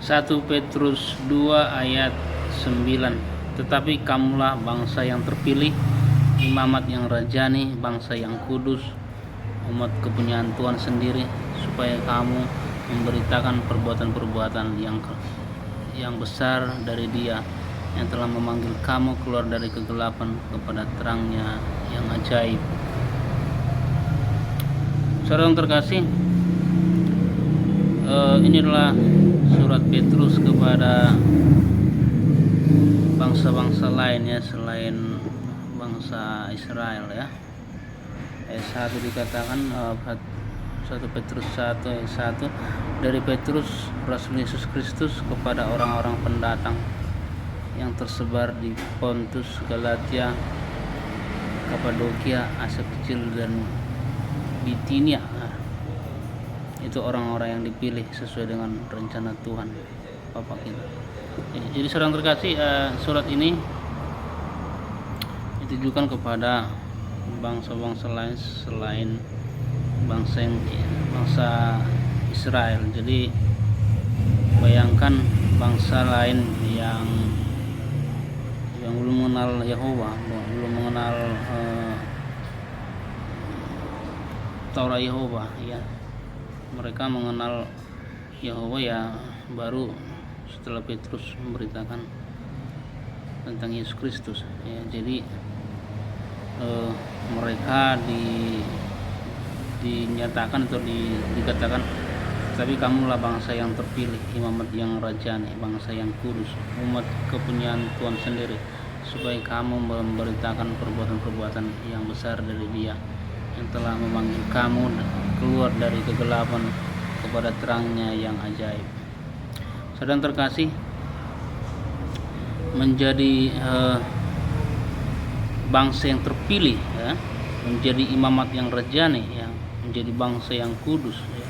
1 Petrus 2 ayat 9. Tetapi kamulah bangsa yang terpilih, imamat yang rajani, bangsa yang kudus, umat kepunyaan Tuhan sendiri, supaya kamu memberitakan perbuatan-perbuatan yang besar dari Dia yang telah memanggil kamu keluar dari kegelapan kepada terangnya yang ajaib. Saudara yang terkasih, ini adalah surat Petrus kepada bangsa-bangsa lain ya, selain bangsa Israel ya. Ayat 1 dikatakan 1 Petrus 1 ayat 1, dari Petrus Rasul Yesus Kristus kepada orang-orang pendatang yang tersebar di Pontus, Galatia, Kapadokia, Asia Kecil dan Bitinia. Itu orang-orang yang dipilih sesuai dengan rencana Tuhan Bapa kita. Jadi saudara terkasih, surat ini ditujukan kepada bangsa-bangsa lain selain bangsa Israel. Jadi bayangkan bangsa lain yang belum mengenal Yehova, belum mengenal Taurat Yehova ya. Mereka mengenal Yehova ya baru setelah Petrus memberitakan tentang Yesus Kristus ya. Jadi mereka dinyatakan atau dikatakan, tapi kamulah bangsa yang terpilih, imamat yang rajani, bangsa yang kudus, umat kepunyaan Tuhan sendiri, supaya kamu memberitakan perbuatan-perbuatan yang besar dari Dia yang telah memanggil kamu keluar dari kegelapan kepada terangnya yang ajaib. Saudara terkasih, menjadi bangsa yang terpilih ya, menjadi imamat yang rajani ya, menjadi bangsa yang kudus ya,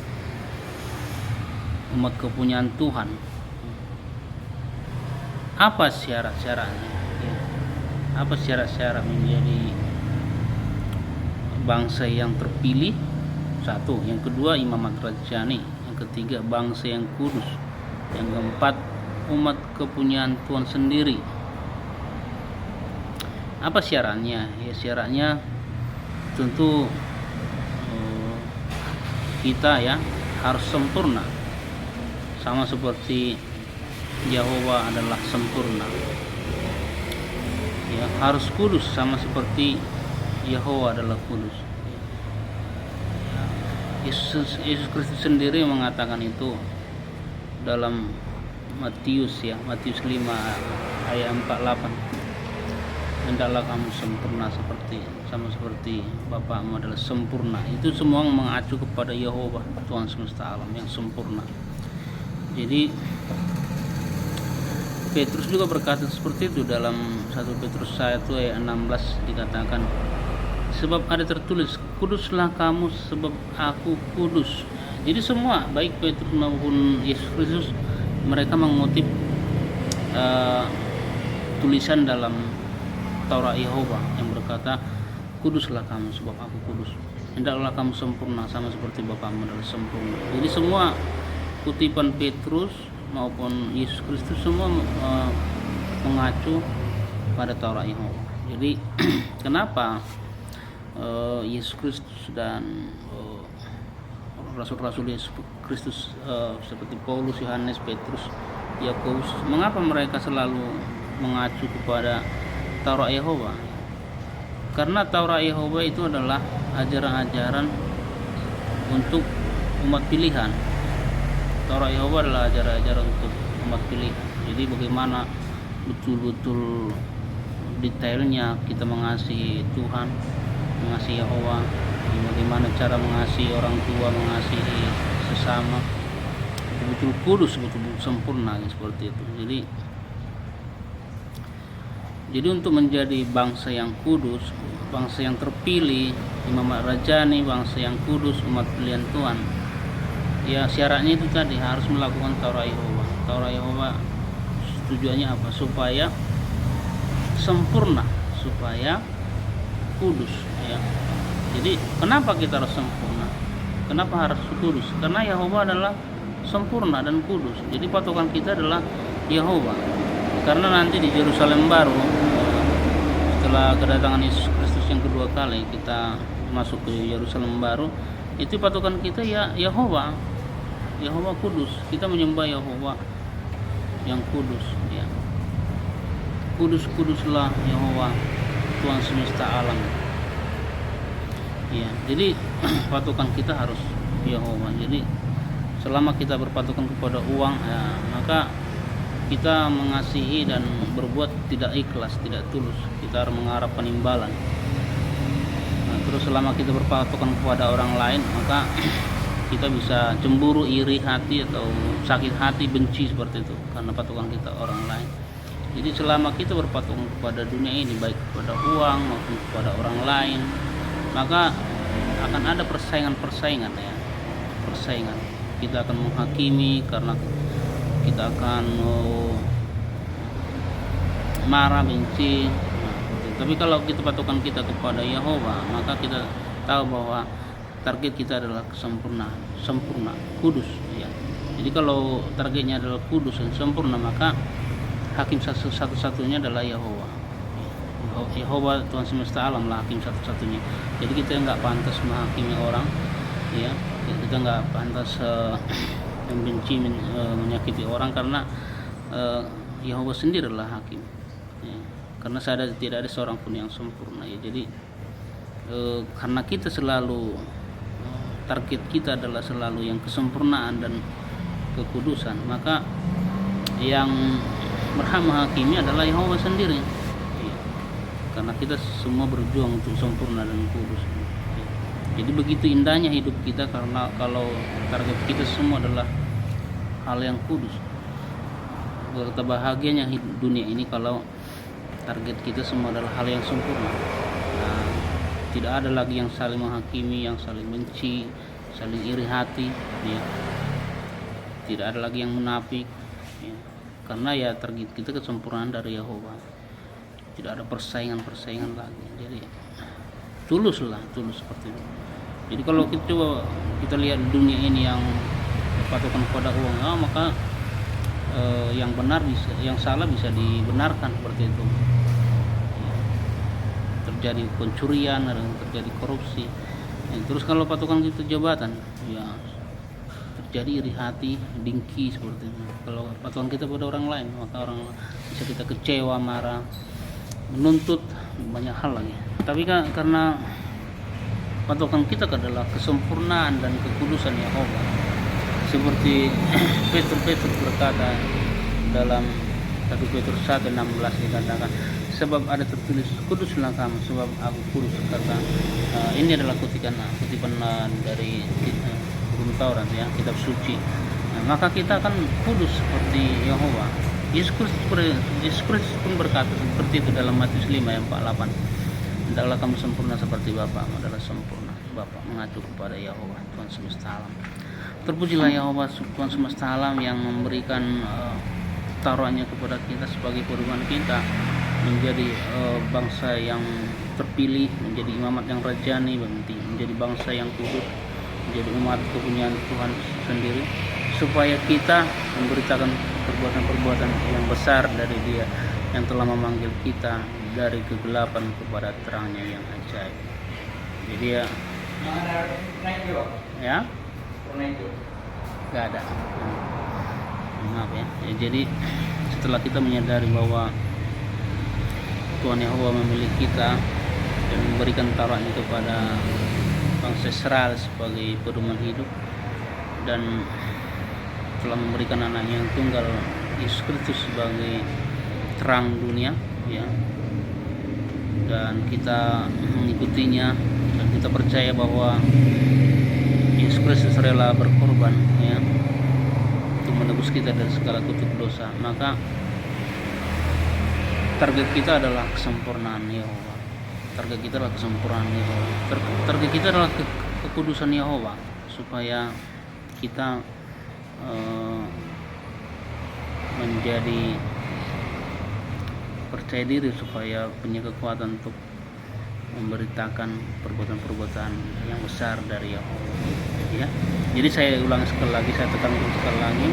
umat kepunyaan Tuhan. Apa syarat-syaratnya ya? Apa syarat-syarat menjadi bangsa yang terpilih? Satu, yang kedua imamat rajani, yang ketiga bangsa yang kudus, yang keempat umat kepunyaan Tuhan sendiri. Apa syaratnya? Ya syaratnya tentu kita ya harus sempurna, sama seperti Yehova adalah sempurna. Ya, harus kudus sama seperti Yehova adalah kudus. Yesus Kristus sendiri mengatakan itu dalam Matius 5 ayat 48. Hendaklah kamu sempurna sama seperti Bapakmu adalah sempurna. Itu semua mengacu kepada Yehova Tuhan semesta alam yang sempurna. Jadi Petrus juga berkata seperti itu dalam 1 Petrus 1 ayat 16 dikatakan, sebab ada tertulis, kuduslah kamu sebab aku kudus. Jadi semua baik Petrus maupun Yesus Kristus mereka mengutip tulisan dalam Taurat Yehova yang berkata, kuduslah kamu sebab aku kudus. Hendaklah kamu sempurna sama seperti Bapakmu adalah sempurna. Jadi semua kutipan Petrus maupun Yesus Kristus semua mengacu pada Taurat Yehova. Jadi kenapa Yesus Kristus dan rasul-rasul Yesus Kristus seperti Paulus, Yohanes, Petrus, Yakobus, mengapa mereka selalu mengacu kepada Taurat Yehova? Karena Taurat Yehova itu adalah ajaran-ajaran untuk umat pilihan. Taurat Yehova adalah ajaran-ajaran untuk umat pilihan. Jadi bagaimana betul-betul detailnya kita mengasihi Tuhan, mengasihi Yehova, bagaimana cara mengasihi orang tua, mengasihi sesama, betul-betul kudus, betul-betul sempurna seperti itu. Jadi untuk menjadi bangsa yang kudus, bangsa yang terpilih, imamat rajani, bangsa yang kudus, umat pilihan Tuhan, ya syaratnya itu tadi harus melakukan Taurat Yehova. Taurat Yehova tujuannya apa? Supaya sempurna, supaya kudus ya. Jadi kenapa kita harus sempurna? Kenapa harus kudus? Karena Yehova adalah sempurna dan kudus. Jadi patokan kita adalah Yehova. Karena nanti di Yerusalem baru, setelah kedatangan Yesus Kristus yang kedua kali, kita masuk ke Yerusalem baru, itu patokan kita ya Yehova. Yehova kudus. Kita menyembah Yehova yang kudus, ya. Kudus-kuduslah Yehova, Tuhan semesta alam. Ya, jadi patokan kita harus Yehova. Jadi selama kita berpatokan kepada uang, ya, maka kita mengasihi dan berbuat tidak ikhlas, tidak tulus. Kita harus mengharapkan imbalan. Nah, terus selama kita berpatokan kepada orang lain, maka kita bisa cemburu, iri hati, atau sakit hati, benci seperti itu karena patokan kita orang lain. Jadi selama kita berpatokan kepada dunia ini, baik kepada uang maupun kepada orang lain, maka akan ada persaingan ya, persaingan. Kita akan menghakimi karena kita akan marah, benci. Tapi kalau kita patokan kita kepada Yehova, maka kita tahu bahwa target kita adalah kesempurnaan, sempurna, kudus, ya. Jadi kalau targetnya adalah kudus dan sempurna, maka hakim satu-satunya adalah Yehova. Yehova Tuhan semesta alam lah hakim satu-satunya. Jadi kita nggak pantas menghakimi orang, ya. Kita nggak pantas membenci, menyakiti orang, karena Yehova sendirilah hakim, ya. Karena tidak ada seorang pun yang sempurna, ya. Jadi karena kita selalu target kita adalah selalu yang kesempurnaan dan kekudusan, maka yang berhak menghakimi adalah Yehova sendiri, ya. Karena kita semua berjuang untuk sempurna dan kudus, ya. Jadi begitu indahnya hidup kita karena kalau target kita semua adalah hal yang kudus. Betapa bahagianya dunia ini kalau target kita semua adalah hal yang sempurna. Nah, tidak ada lagi yang saling menghakimi, yang saling benci, saling iri hati, ya. Tidak ada lagi yang munafik, ya. Karena ya target kita kesempurnaan dari Yehova. Tidak ada persaingan lagi. Jadi tulus seperti itu. Jadi kalau kita lihat dunia ini yang berpatokan kepada uang, maka yang benar bisa, yang salah bisa dibenarkan seperti itu. Ya. Terjadi pencurian, terjadi korupsi. Ya, terus kalau patokan kita jabatan, ya terjadi iri hati, dengki seperti itu. Kalau patokan kita pada orang lain, maka orang bisa kita kecewa, marah, menuntut banyak hal lagi. Tapi karena patokan kita adalah kesempurnaan dan kekudusan Yehova, seperti Petrus berkata dalam 1 Petrus 1:16 dikatakan, sebab ada tertulis, kuduslah kamu sebab aku kudus. Kata ini adalah kutipan dari hukum Taurat, ya, kitab suci. Nah, maka kita akan kudus seperti Yehova. Yesus Kristus pun berkata seperti itu dalam Matius 5:48. Hendaklah kamu sempurna seperti Bapa adalah sempurna. Bapa mengacu kepada Yehova Tuhan semesta alam. Terpujilah Yehova Tuhan semesta alam yang memberikan taruhannya kepada kita sebagai pedoman kita menjadi bangsa yang terpilih, menjadi imamat yang rajani, menjadi bangsa yang kudus, menjadi umat kepunyaan Tuhan sendiri, supaya kita memberitakan perbuatan-perbuatan yang besar dari Dia yang telah memanggil kita dari kegelapan kepada terangnya yang ajaib. Jadi ya nggak ada, maaf ya. Jadi setelah kita menyadari bahwa Tuhan Yehova memilih kita dan memberikan taruhannya kepada bangsa Israel sebagai pedoman hidup, dan telah memberikan anaknya yang tunggal Yesus Kristus sebagai terang dunia, ya, dan kita mengikutinya dan kita percaya bahwa Yesus Kristus rela berkorban, ya, untuk menebus kita dari segala kutuk dosa, maka target kita adalah kesempurnaan Yehova. Target kita adalah kesempurnaan Yehova. Target kita adalah kekudusan Yehova, supaya kita menjadi percaya diri, supaya punya kekuatan untuk memberitakan perbuatan-perbuatan yang besar dari Yehova. ya. Jadi saya ulang sekali lagi, saya tekankan sekali lagi,